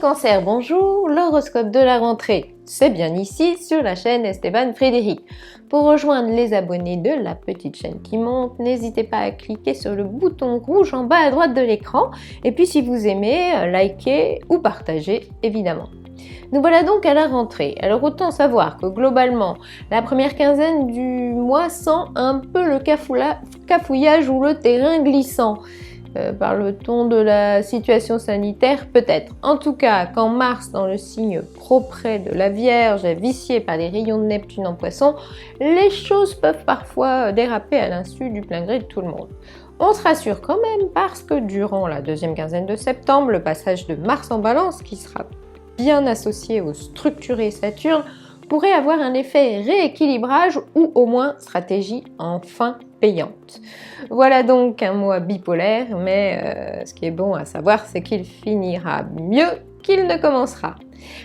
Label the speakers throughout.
Speaker 1: Cancer, bonjour, l'horoscope de la rentrée, c'est bien ici sur la chaîne Esteban Frédéric. Pour rejoindre les abonnés de la petite chaîne qui monte, n'hésitez pas à cliquer sur le bouton rouge en bas à droite de l'écran. Et puis si vous aimez, likez ou partagez évidemment. Nous voilà donc à la rentrée. Alors autant savoir que globalement, la première quinzaine du mois sent un peu le cafouillage ou le terrain glissant. Parle-t-on de la situation sanitaire? Peut-être. En tout cas, quand Mars, dans le signe propre de la Vierge, est vicié par les rayons de Neptune en Poisson, les choses peuvent parfois déraper à l'insu du plein gré de tout le monde. On se rassure quand même parce que durant la deuxième quinzaine de septembre, le passage de Mars en Balance, qui sera bien associé au structuré Saturne, pourrait avoir un effet rééquilibrage ou au moins stratégie enfin payante. Voilà donc un mois bipolaire, mais ce qui est bon à savoir, c'est qu'il finira mieux qu'il ne commencera.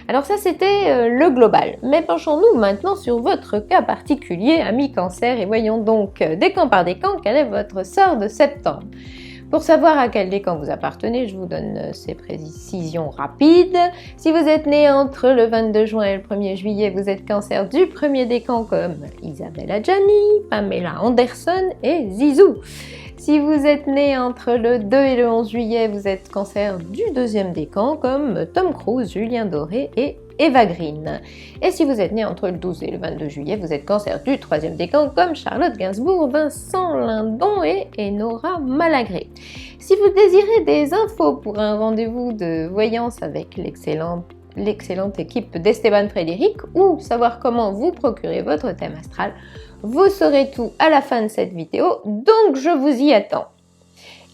Speaker 1: Alors ça, c'était le global. Mais penchons-nous maintenant sur votre cas particulier, ami Cancer, et voyons donc décan par décan quel est votre sort de septembre. Pour savoir à quel décan vous appartenez, je vous donne ces précisions rapides. Si vous êtes né entre le 22 juin et le 1er juillet, vous êtes Cancer du premier décan comme Isabelle Adjani, Pamela Anderson et Zizou. Si vous êtes né entre le 2 et le 11 juillet, vous êtes Cancer du deuxième décan comme Tom Cruise, Julien Doré et Eva Green. Et si vous êtes né entre le 12 et le 22 juillet, vous êtes Cancer du troisième décan comme Charlotte Gainsbourg, Vincent Lindon et Enora Malagré. Si vous désirez des infos pour un rendez-vous de voyance avec l'excellente équipe d'Esteban Frédéric ou savoir comment vous procurer votre thème astral, vous saurez tout à la fin de cette vidéo, donc je vous y attends.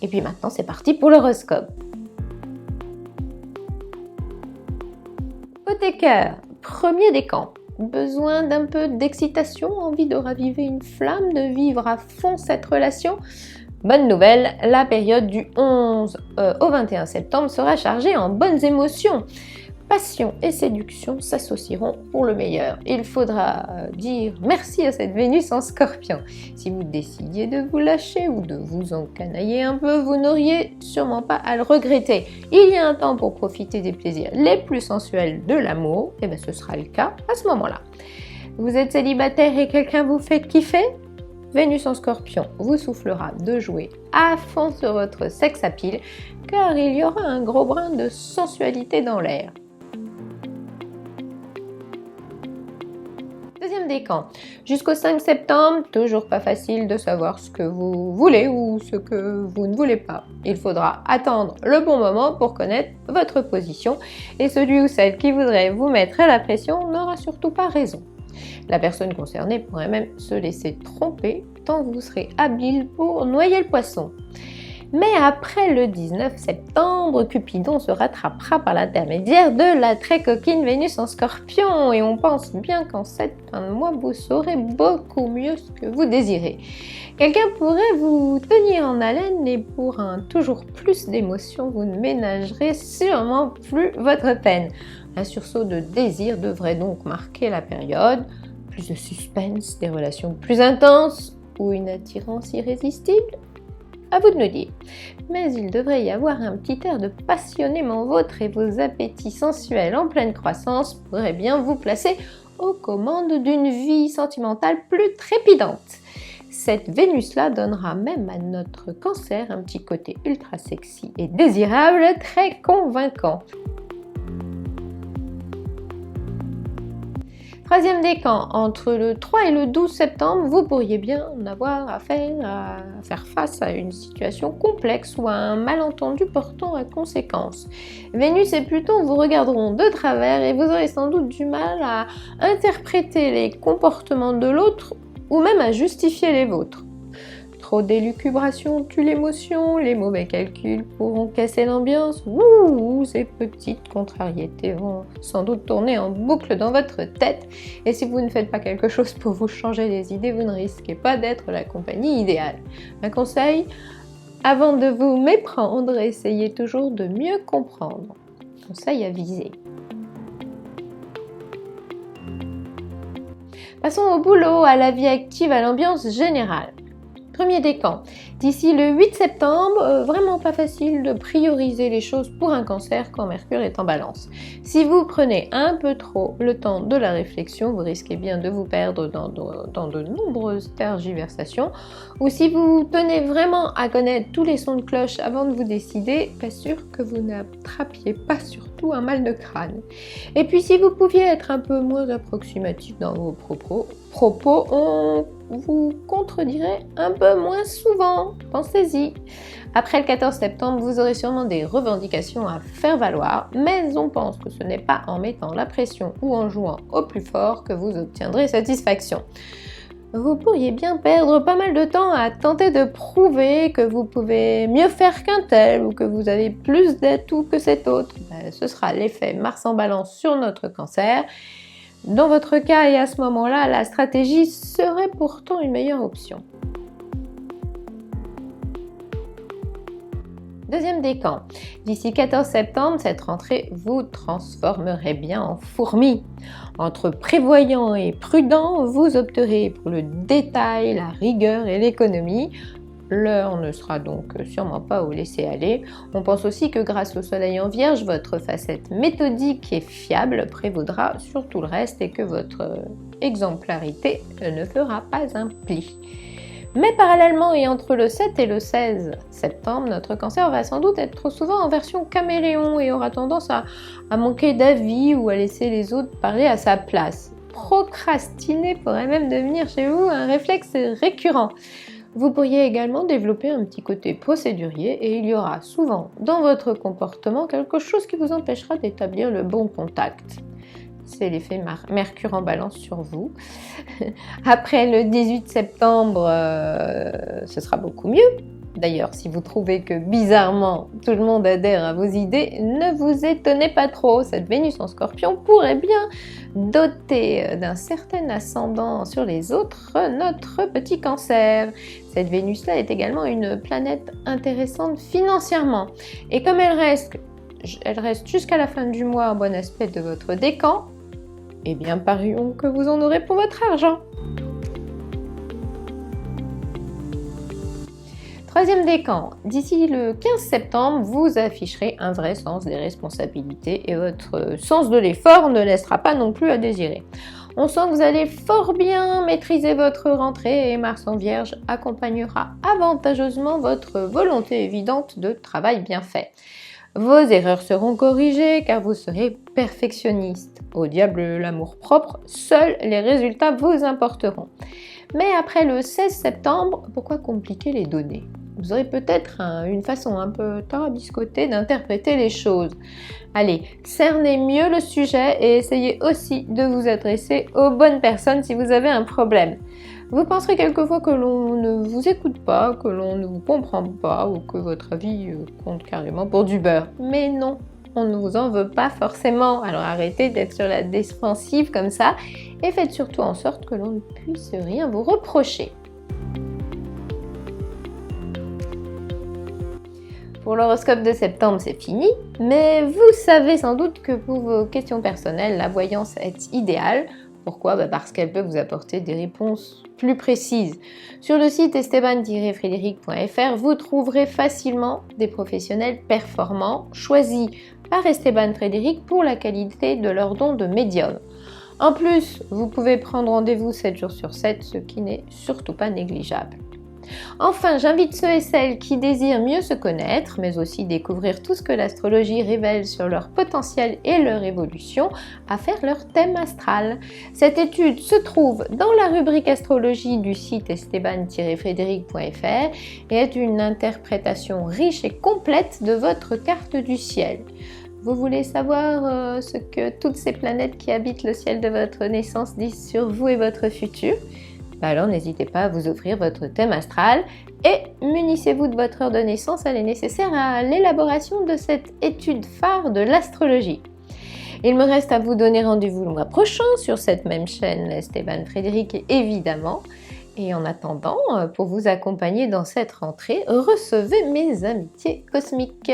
Speaker 1: Et puis maintenant, c'est parti pour l'horoscope. Côté cœur, premier décan. Besoin d'un peu d'excitation, envie de raviver une flamme, de vivre à fond cette relation? Bonne nouvelle, la période du 11 au 21 septembre sera chargée en bonnes émotions. Passion et séduction s'associeront pour le meilleur. Il faudra dire merci à cette Vénus en Scorpion. Si vous décidiez de vous lâcher ou de vous encanailler un peu, vous n'auriez sûrement pas à le regretter. Il y a un temps pour profiter des plaisirs les plus sensuels de l'amour, et bien ce sera le cas à ce moment-là. Vous êtes célibataire et quelqu'un vous fait kiffer? Vénus en Scorpion vous soufflera de jouer à fond sur votre sex appeal, car il y aura un gros brin de sensualité dans l'air. Deuxième décan, jusqu'au 5 septembre, toujours pas facile de savoir ce que vous voulez ou ce que vous ne voulez pas. Il faudra attendre le bon moment pour connaître votre position et celui ou celle qui voudrait vous mettre à la pression n'aura surtout pas raison. La personne concernée pourrait même se laisser tromper tant vous serez habile pour noyer le poisson. Mais après le 19 septembre, Cupidon se rattrapera par l'intermédiaire de la très coquine Vénus en Scorpion et on pense bien qu'en cette fin de mois, vous saurez beaucoup mieux ce que vous désirez. Quelqu'un pourrait vous tenir en haleine et pour un toujours plus d'émotions, vous ne ménagerez sûrement plus votre peine. Un sursaut de désir devrait donc marquer la période, plus de suspense, des relations plus intenses ou une attirance irrésistible? À vous de nous dire. Mais il devrait y avoir un petit air de passionnément vôtre et vos appétits sensuels en pleine croissance pourraient bien vous placer aux commandes d'une vie sentimentale plus trépidante. Cette Vénus-là donnera même à notre Cancer un petit côté ultra sexy et désirable, très convaincant. Troisième décan, entre le 3 et le 12 septembre, vous pourriez bien avoir à faire face à une situation complexe ou à un malentendu portant à conséquence. Vénus et Pluton vous regarderont de travers et vous aurez sans doute du mal à interpréter les comportements de l'autre ou même à justifier les vôtres. Trop d'élucubration tue l'émotion, les mauvais calculs pourront casser l'ambiance, ces petites contrariétés vont sans doute tourner en boucle dans votre tête et si vous ne faites pas quelque chose pour vous changer les idées, vous ne risquez pas d'être la compagnie idéale. Un conseil, avant de vous méprendre, essayez toujours de mieux comprendre. Conseil avisé. Passons au boulot, à la vie active, à l'ambiance générale. Premier décan. D'ici le 8 septembre, vraiment pas facile de prioriser les choses pour un cancer quand Mercure est en balance. Si vous prenez un peu trop le temps de la réflexion, vous risquez bien de vous perdre dans de nombreuses tergiversations. Ou si vous tenez vraiment à connaître tous les sons de cloche avant de vous décider, pas sûr que vous n'attrapiez pas surtout un mal de crâne. Et puis si vous pouviez être un peu moins approximatif dans vos propos, on vous contredirait un peu moins souvent. Pensez-y. Après le 14 septembre, vous aurez sûrement des revendications à faire valoir, mais on pense que ce n'est pas en mettant la pression ou en jouant au plus fort que vous obtiendrez satisfaction. Vous pourriez bien perdre pas mal de temps à tenter de prouver que vous pouvez mieux faire qu'un tel ou que vous avez plus d'atouts que cet autre. Ce sera l'effet Mars en balance sur notre cancer. Dans votre cas et à ce moment-là, la stratégie serait pourtant une meilleure option. Deuxième décan. D'ici 14 septembre, cette rentrée vous transformerez bien en fourmi. Entre prévoyant et prudent, vous opterez pour le détail, la rigueur et l'économie. L'heure ne sera donc sûrement pas au laisser-aller. On pense aussi que grâce au soleil en vierge, votre facette méthodique et fiable prévaudra sur tout le reste et que votre exemplarité ne fera pas un pli. Mais parallèlement et entre le 7 et le 16 septembre, notre cancer va sans doute être trop souvent en version caméléon et aura tendance à manquer d'avis ou à laisser les autres parler à sa place. Procrastiner pourrait même devenir chez vous un réflexe récurrent. Vous pourriez également développer un petit côté procédurier et il y aura souvent dans votre comportement quelque chose qui vous empêchera d'établir le bon contact. C'est l'effet Mercure en balance sur vous. Après le 18 septembre, ce sera beaucoup mieux. D'ailleurs, si vous trouvez que bizarrement tout le monde adhère à vos idées, ne vous étonnez pas trop. Cette Vénus en Scorpion pourrait bien doter d'un certain ascendant sur les autres notre petit Cancer. Cette Vénus-là est également une planète intéressante financièrement. Et comme elle reste jusqu'à la fin du mois en bon aspect de votre décan, eh bien parions que vous en aurez pour votre argent. Troisième décan, d'ici le 15 septembre, vous afficherez un vrai sens des responsabilités et votre sens de l'effort ne laissera pas non plus à désirer. On sent que vous allez fort bien maîtriser votre rentrée et Mars en Vierge accompagnera avantageusement votre volonté évidente de travail bien fait. Vos erreurs seront corrigées car vous serez perfectionniste. Au diable l'amour-propre, seuls les résultats vous importeront. Mais après le 16 septembre, pourquoi compliquer les données ? Vous aurez peut-être une façon un peu tarabiscotée d'interpréter les choses. Allez, cernez mieux le sujet et essayez aussi de vous adresser aux bonnes personnes si vous avez un problème. Vous penserez quelquefois que l'on ne vous écoute pas, que l'on ne vous comprend pas ou que votre avis compte carrément pour du beurre. Mais non, on ne vous en veut pas forcément. Alors arrêtez d'être sur la défensive comme ça et faites surtout en sorte que l'on ne puisse rien vous reprocher. Pour l'horoscope de septembre, c'est fini, mais vous savez sans doute que pour vos questions personnelles, la voyance est idéale. Pourquoi ? Parce qu'elle peut vous apporter des réponses plus précises. Sur le site esteban-frédéric.fr, vous trouverez facilement des professionnels performants choisis par Esteban Frédéric pour la qualité de leur don de médium. En plus, vous pouvez prendre rendez-vous 7 jours sur 7, ce qui n'est surtout pas négligeable. Enfin, j'invite ceux et celles qui désirent mieux se connaître, mais aussi découvrir tout ce que l'astrologie révèle sur leur potentiel et leur évolution, à faire leur thème astral. Cette étude se trouve dans la rubrique astrologie du site esteban-frédéric.fr et est une interprétation riche et complète de votre carte du ciel. Vous voulez savoir ce que toutes ces planètes qui habitent le ciel de votre naissance disent sur vous et votre futur ? Alors n'hésitez pas à vous offrir votre thème astral et munissez-vous de votre heure de naissance, elle est nécessaire à l'élaboration de cette étude phare de l'astrologie. Il me reste à vous donner rendez-vous le mois prochain sur cette même chaîne, Esteban Frédéric évidemment. Et en attendant, pour vous accompagner dans cette rentrée, recevez mes amitiés cosmiques.